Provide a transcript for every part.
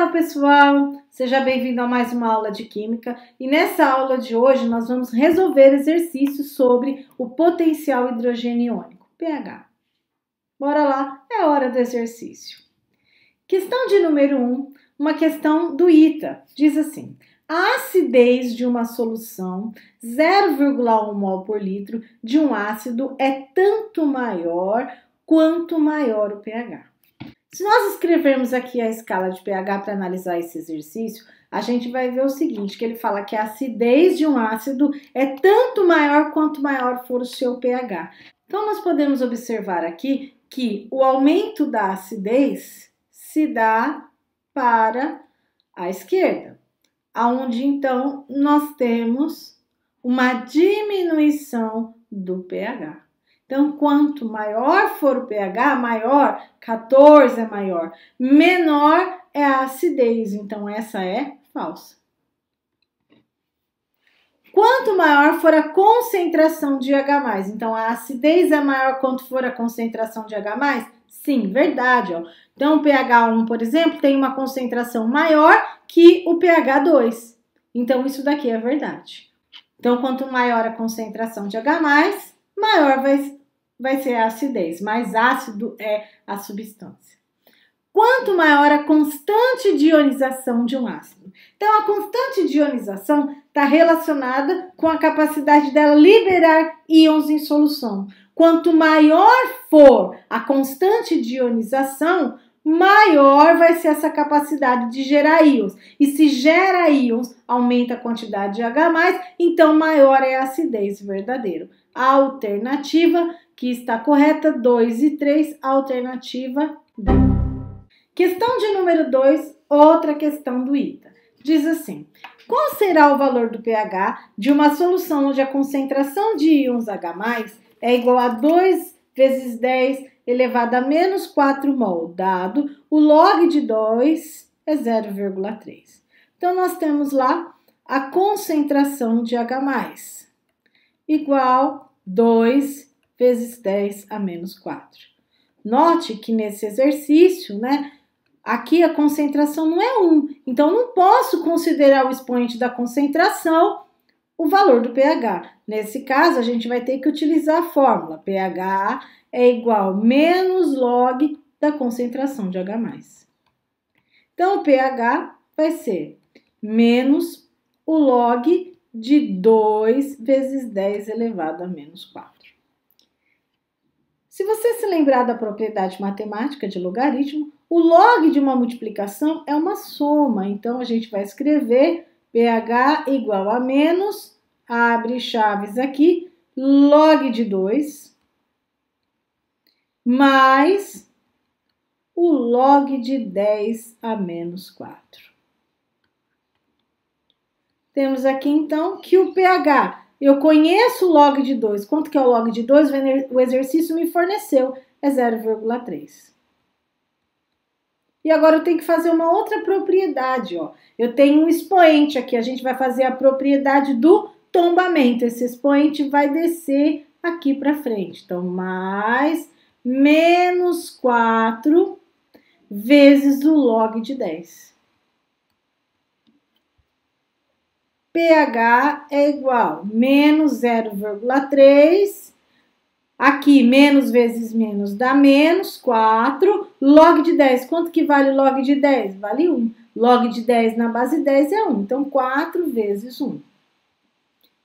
Olá pessoal, seja bem-vindo a mais uma aula de Química e nessa aula de hoje nós vamos resolver exercícios sobre o potencial hidrogênio iônico, pH. Bora lá, é hora do exercício. Questão de número 1, uma questão do ITA, diz assim: a acidez de uma solução 0,1 mol por litro de um ácido é tanto maior quanto maior o pH. Se nós escrevermos aqui a escala de pH para analisar esse exercício, a gente vai ver o seguinte, que ele fala que a acidez de um ácido é tanto maior quanto maior for o seu pH. Então, nós podemos observar aqui que o aumento da acidez se dá para a esquerda, aonde então nós temos uma diminuição do pH. Então, quanto maior for o pH, maior, 14 é maior, menor é a acidez, então essa é falsa. Quanto maior for a concentração de H+, então a acidez é maior quanto for a concentração de H+? Sim, verdade. Ó. Então, o pH 1, por exemplo, tem uma concentração maior que o pH 2. Então, isso daqui é verdade. Então, quanto maior a concentração de H+, maior vai ser a acidez, mais ácido é a substância. Quanto maior a constante de ionização de um ácido. Então, a constante de ionização está relacionada com a capacidade dela liberar íons em solução. Quanto maior for a constante de ionização, maior vai ser essa capacidade de gerar íons. E se gera íons, aumenta a quantidade de H+, então maior é a acidez, verdadeiro. A alternativa que está correta, 2 e 3, alternativa D. Questão de número 2, outra questão do ITA. Diz assim: qual será o valor do pH de uma solução onde a concentração de íons H+ é igual a 2 vezes 10 elevado a menos 4 mol, dado o log de 2 é 0,3. Então, nós temos lá a concentração de H+, igual 2 vezes 10 a menos 4. Note que nesse exercício, aqui a concentração não é 1, então não posso considerar o expoente da concentração o valor do pH. Nesse caso, a gente vai ter que utilizar a fórmula. pH é igual a menos log da concentração de H+. Então, o pH vai ser menos o log de 2 vezes 10 elevado a menos 4. Se você se lembrar da propriedade matemática de logaritmo, o log de uma multiplicação é uma soma. Então, a gente vai escrever pH igual a menos, abre chaves aqui, log de 2, mais o log de 10 a menos 4. Temos aqui, então, que o pH... Eu conheço o log de 2. Quanto que é o log de 2? O exercício me forneceu. É 0,3. E agora eu tenho que fazer uma outra propriedade. Ó. Eu tenho um expoente aqui. A gente vai fazer a propriedade do tombamento. Esse expoente vai descer aqui para frente. Então, mais menos 4 vezes o log de 10. pH é igual a menos 0,3, aqui menos vezes menos dá menos 4, log de 10, quanto que vale log de 10? Vale 1. Log de 10 na base 10 é 1, então 4 vezes 1.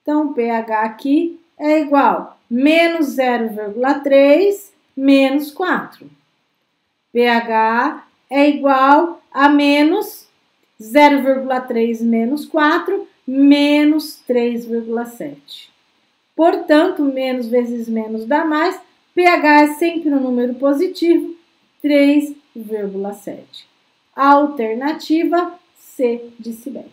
Então, o pH aqui é igual a menos 0,3 menos 4. pH é igual a menos 0,3 menos 4, menos 3,7. Portanto, menos vezes menos dá mais, pH é sempre um número positivo, 3,7. Alternativa C de Sibeli.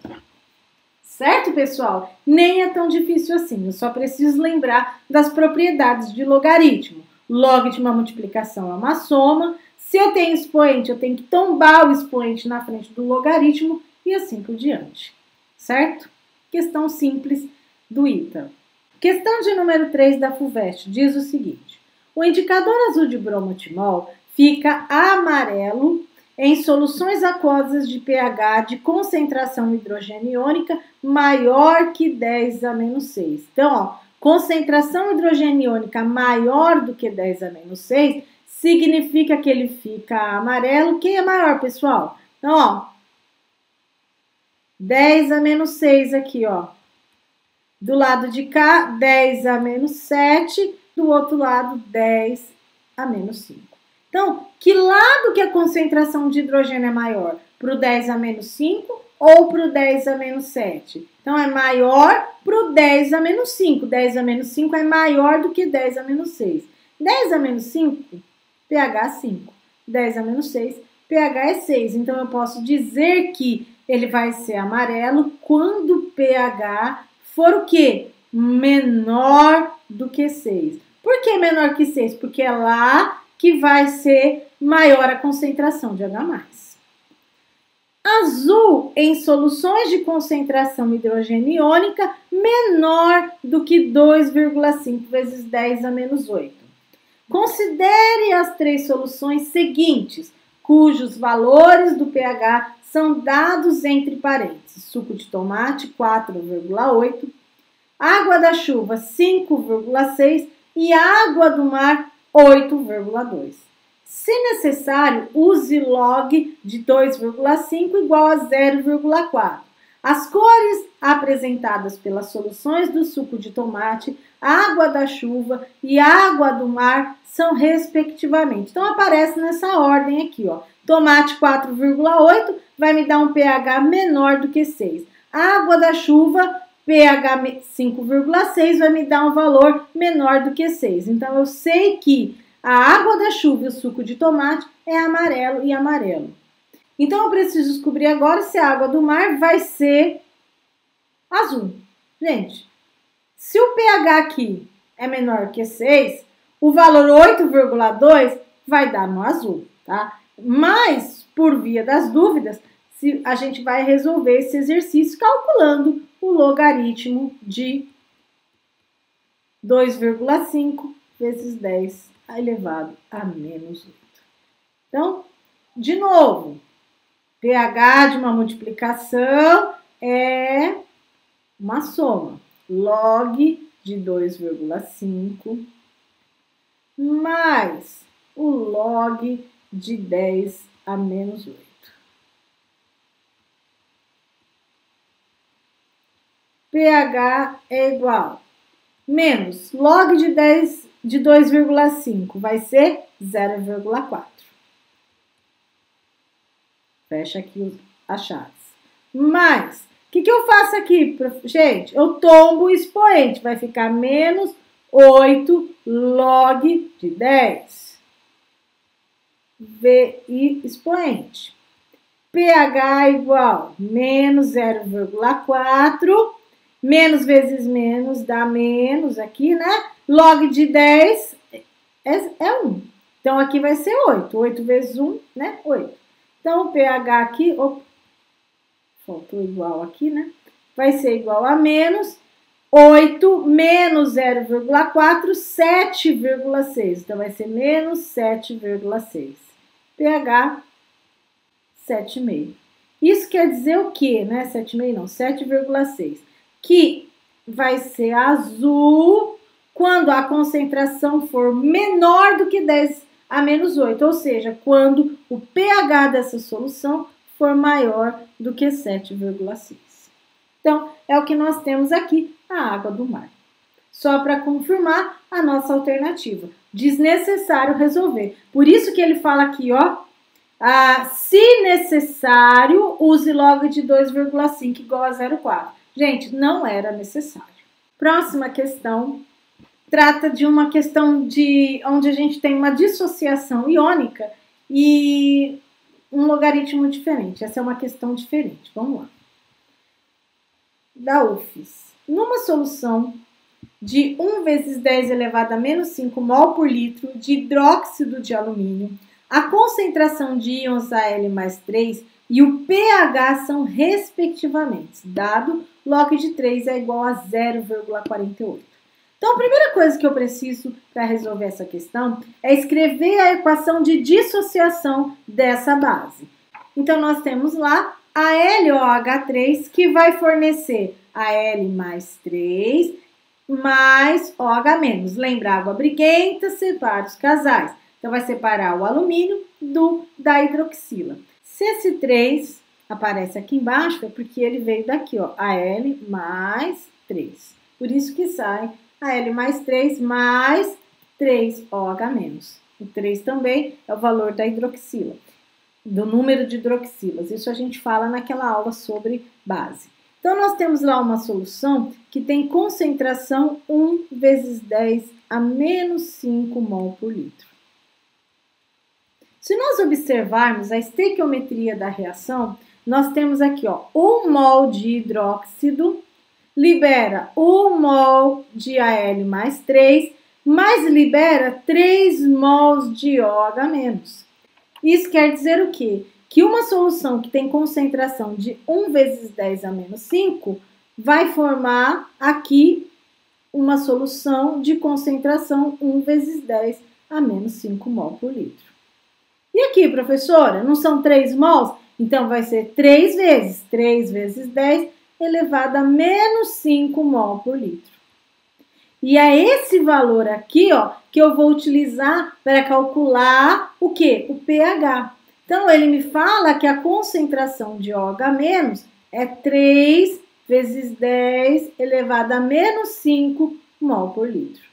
Certo, pessoal? Nem é tão difícil assim, eu só preciso lembrar das propriedades de logaritmo. Log de uma multiplicação é uma soma, se eu tenho expoente, eu tenho que tombar o expoente na frente do logaritmo e assim por diante. Certo? Questão simples do ITA. Questão de número 3 da FUVEST diz o seguinte: o indicador azul de bromotimol fica amarelo em soluções aquosas de pH de concentração hidrogeniônica maior que 10 a menos 6. Então, ó, concentração hidrogeniônica maior do que 10 a menos 6 significa que ele fica amarelo. Quem é maior, pessoal? Então, ó, 10 a menos 6 aqui, ó. Do lado de cá, 10 a menos 7. Do outro lado, 10 a menos 5. Então, que lado que a concentração de hidrogênio é maior? Para o 10 a menos 5 ou para o 10 a menos 7? Então, é maior para o 10 a menos 5. 10 a menos 5 é maior do que 10 a menos 6. 10 a menos 5, pH 5. 10 a menos 6, pH é 6. Então, eu posso dizer que ele vai ser amarelo quando o pH for o quê? Menor do que 6. Por que menor que 6? Porque é lá que vai ser maior a concentração de H+. Azul em soluções de concentração hidrogeniônica menor do que 2,5 vezes 10 a menos 8. Considere as 3 soluções seguintes, cujos valores do pH são dados entre parênteses. Suco de tomate, 4,8. Água da chuva, 5,6. E água do mar, 8,2. Se necessário, use log de 2,5 igual a 0,4. As cores apresentadas pelas soluções do suco de tomate, água da chuva e água do mar são respectivamente. Então, aparece nessa ordem aqui, ó. Tomate 4,8 vai me dar um pH menor do que 6. Água da chuva, pH 5,6 vai me dar um valor menor do que 6. Então, eu sei que a água da chuva e o suco de tomate é amarelo e amarelo. Então, eu preciso descobrir agora se a água do mar vai ser azul. Gente, se o pH aqui é menor que 6, o valor 8,2 vai dar no azul, tá? Mas, por via das dúvidas, a gente vai resolver esse exercício calculando o logaritmo de 2,5 vezes 10 elevado a menos 8. Então, de novo, pH de uma multiplicação é uma soma. Log de 2,5 mais o log de 10 a menos 8. pH é igual menos log de 10 de 2,5 vai ser 0,4. Fecha aqui as chaves. Mais, o que eu faço aqui? Gente, eu tombo o expoente. Vai ficar menos 8 log de 10. VI expoente. pH igual menos 0,4. Menos vezes menos dá menos aqui, né? Log de 10 é 1. Então, aqui vai ser 8. 8 vezes 1, né? 8. Então, o pH aqui, faltou igual aqui, né? Vai ser igual a menos 8 menos 0,4, 7,6. Então, vai ser menos 7,6. pH, 7,5. Isso quer dizer o quê, né? 7,5 não, 7,6. Que vai ser azul quando a concentração for menor do que 10 a menos 8, ou seja, quando o pH dessa solução for maior do que 7,6. Então, é o que nós temos aqui, a água do mar. Só para confirmar a nossa alternativa. Desnecessário resolver. Por isso que ele fala aqui, ó, se necessário, use log de 2,5 igual a 0,4. Gente, não era necessário. Próxima questão trata de uma questão onde a gente tem uma dissociação iônica e um logaritmo diferente. Essa é uma questão diferente. Vamos lá. Da UFES. Numa solução de 1 vezes 10 elevado a menos 5 mol por litro de hidróxido de alumínio, a concentração de íons Al mais 3 e o pH são respectivamente, dado log de 3 é igual a 0,48. Então, a primeira coisa que eu preciso para resolver essa questão é escrever a equação de dissociação dessa base. Então, nós temos lá a LOH3 que vai fornecer a L mais 3 mais OH-. Lembra, água briguenta separa os casais. Então, vai separar o alumínio da hidroxila. Se esse 3 aparece aqui embaixo, é porque ele veio daqui, ó, a L mais 3. Por isso que sai a L mais 3 mais 3 OH-. O 3 também é o valor da hidroxila, do número de hidroxilas. Isso a gente fala naquela aula sobre base. Então, nós temos lá uma solução que tem concentração 1 vezes 10 a menos 5 mol por litro. Se nós observarmos a estequiometria da reação, nós temos aqui, ó, 1 mol de hidróxido libera 1 mol de Al mais 3, mas libera 3 mols de OH-. Isso quer dizer o quê? Que uma solução que tem concentração de 1 vezes 10 a menos 5 vai formar aqui uma solução de concentração 1 vezes 10 a menos 5 mol por litro. E aqui, professora, não são 3 mols? Então, vai ser 3 vezes 10 elevado a menos 5 mol por litro. E é esse valor aqui, ó, que eu vou utilizar para calcular o quê? O pH. Então, ele me fala que a concentração de OH- é 3 vezes 10 elevado a menos 5 mol por litro.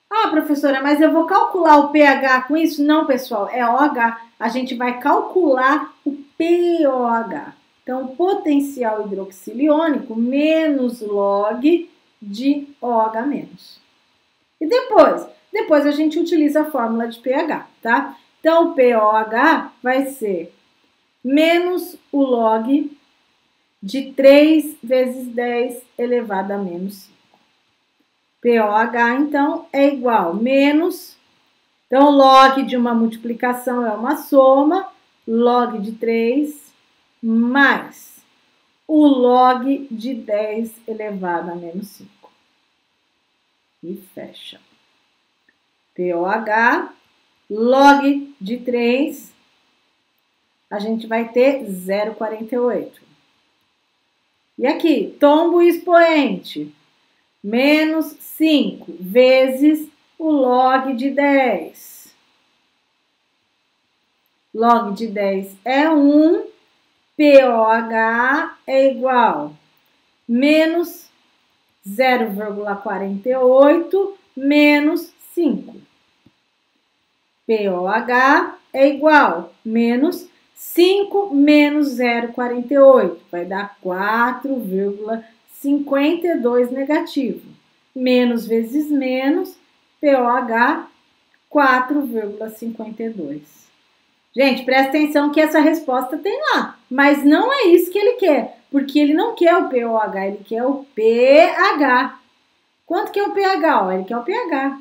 Ah, professora, mas eu vou calcular o pH com isso? Não, pessoal, é OH. A gente vai calcular o POH. Então, potencial hidroxiliônico menos log de OH-. E depois a gente utiliza a fórmula de pH, tá? Então, o POH vai ser menos o log de 3 vezes 10 elevado a menos 5. POH, então, é igual menos, então, log de uma multiplicação é uma soma, log de 3 mais o log de 10 elevado a menos 5. E fecha. POH, log de 3, a gente vai ter 0,48. E aqui, tombo expoente, menos 5 vezes o log de 10. Log de 10 é 1, POH é igual menos 0,48 menos 5. POH é igual menos 5 menos 0,48. Vai dar 4,52 negativo. Menos vezes menos, POH 4,52. Gente, presta atenção que essa resposta tem lá, mas não é isso que ele quer, porque ele não quer o POH, ele quer o pH. Quanto que é o pH? Ó, ele quer o pH.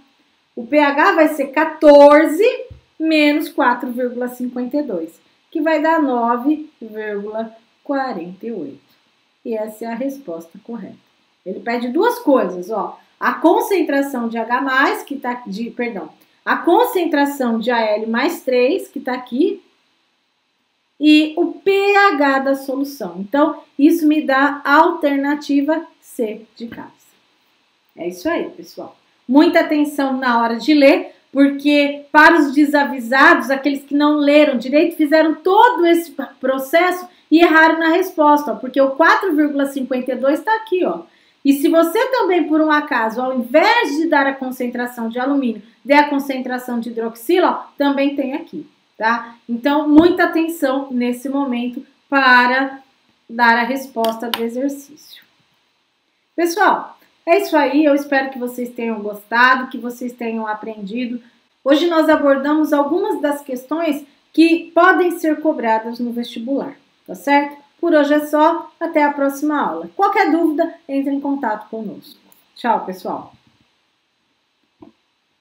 O pH vai ser 14 menos 4,52, que vai dar 9,48. E essa é a resposta correta. Ele pede duas coisas, ó. A concentração de H+, que tá a concentração de Al mais 3, que está aqui, e o pH da solução. Então, isso me dá a alternativa C de casa. É isso aí, pessoal. Muita atenção na hora de ler, porque para os desavisados, aqueles que não leram direito, fizeram todo esse processo e erraram na resposta, ó, porque o 4,52 está aqui, ó. E se você também, por um acaso, ao invés de dar a concentração de alumínio, der a concentração de hidroxila, ó, também tem aqui, tá? Então, muita atenção nesse momento para dar a resposta do exercício. Pessoal, é isso aí. Eu espero que vocês tenham gostado, que vocês tenham aprendido. Hoje nós abordamos algumas das questões que podem ser cobradas no vestibular, tá certo? Por hoje é só, até a próxima aula. Qualquer dúvida, entre em contato conosco. Tchau, pessoal!